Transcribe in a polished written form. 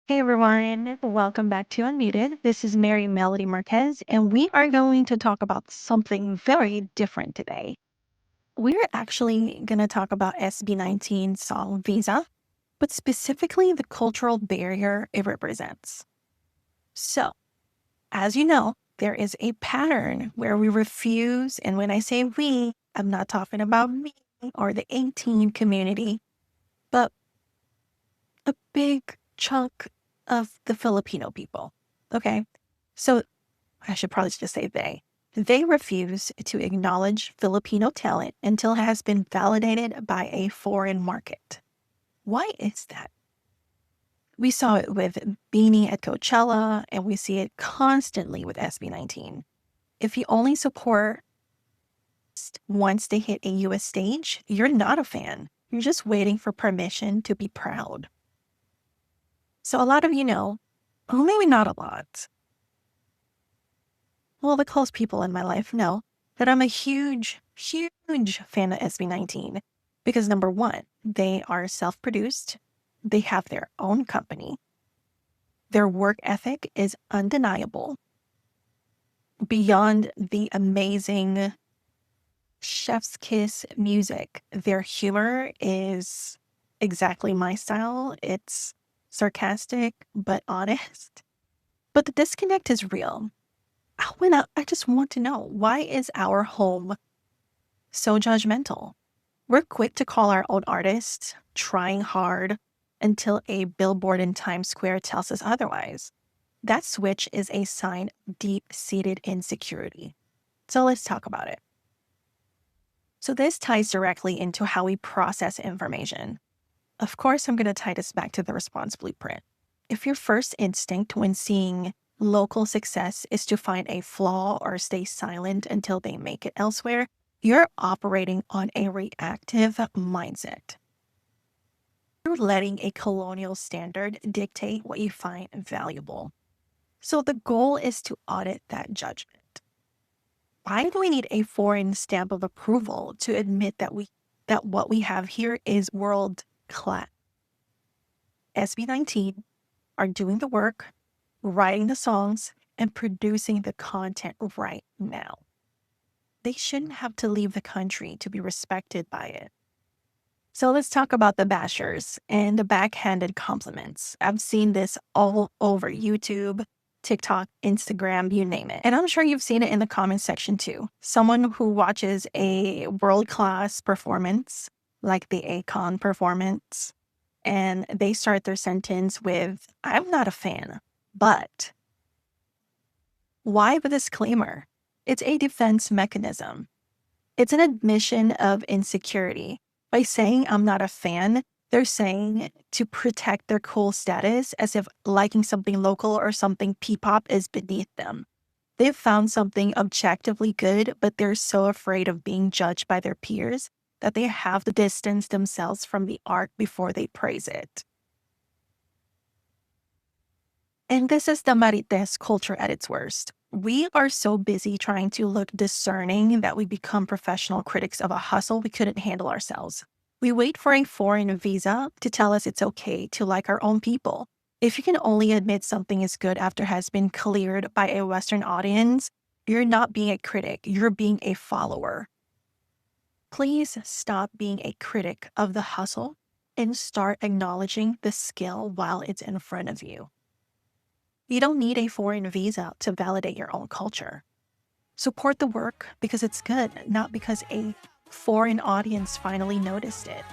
Hey everyone, welcome back to Unmuted. This is Mary Melody Marquez, and we are going to talk about something very different today. We're actually going to talk about SB19 song Visa, but specifically the cultural barrier it represents. So, as you know, there is a pattern where we refuse, and when I say we, I'm not talking about me or the 18 community, but a big chunk of the Filipino people. Okay. So I should probably just say they. They refuse to acknowledge Filipino talent until it has been validated by a foreign market. Why is that? We saw it with Beanie at Coachella, and we see it constantly with SB19. If you only support once they hit a US stage, you're not a fan. You're just waiting for permission to be proud. So a lot of you know, well, maybe not a lot. Well, the close people in my life know that I'm a huge fan of SB19 because number one, they are self-produced. They have their own company. Their work ethic is undeniable. Beyond the amazing chef's kiss music, their humor is exactly my style. It's sarcastic, but honest. But the disconnect is real. I just want to know, why is our home so judgmental? We're quick to call our own artists trying hard until a billboard in Times Square tells us otherwise. That switch is a sign of deep-seated insecurity. So let's talk about it. So this ties directly into how we process information. Of course, I'm going to tie this back to the response blueprint. If your first instinct when seeing local success is to find a flaw or stay silent until they make it elsewhere, you're operating on a reactive mindset. You're letting a colonial standard dictate what you find valuable. So the goal is to audit that judgment. Why do we need a foreign stamp of approval to admit that what we have here is world class? SB19 are doing the work, writing the songs, and producing the content right now. They shouldn't have to leave the country to be respected by it. So let's talk about the bashers and the backhanded compliments. I've seen this all over YouTube, TikTok, Instagram, you name it. And I'm sure you've seen it in the comment section too. Someone who watches a world-class performance, like the Akon performance, and they start their sentence with, "I'm not a fan, but..." Why the disclaimer? It's a defense mechanism. It's an admission of insecurity. By saying I'm not a fan, they're saying to protect their cool status, as if liking something local or something P-pop is beneath them. They've found something objectively good, but they're so afraid of being judged by their peers that they have to distance themselves from the art before they praise it. And this is the Marites culture at its worst. We are so busy trying to look discerning that we become professional critics of a hustle we couldn't handle ourselves. We wait for a foreign visa to tell us it's okay to like our own people. If you can only admit something is good after it has been cleared by a Western audience, you're not being a critic, you're being a follower. Please stop being a critic of the hustle and start acknowledging the skill while it's in front of you. You don't need a foreign visa to validate your own culture. Support the work because it's good, not because a foreign audience finally noticed it.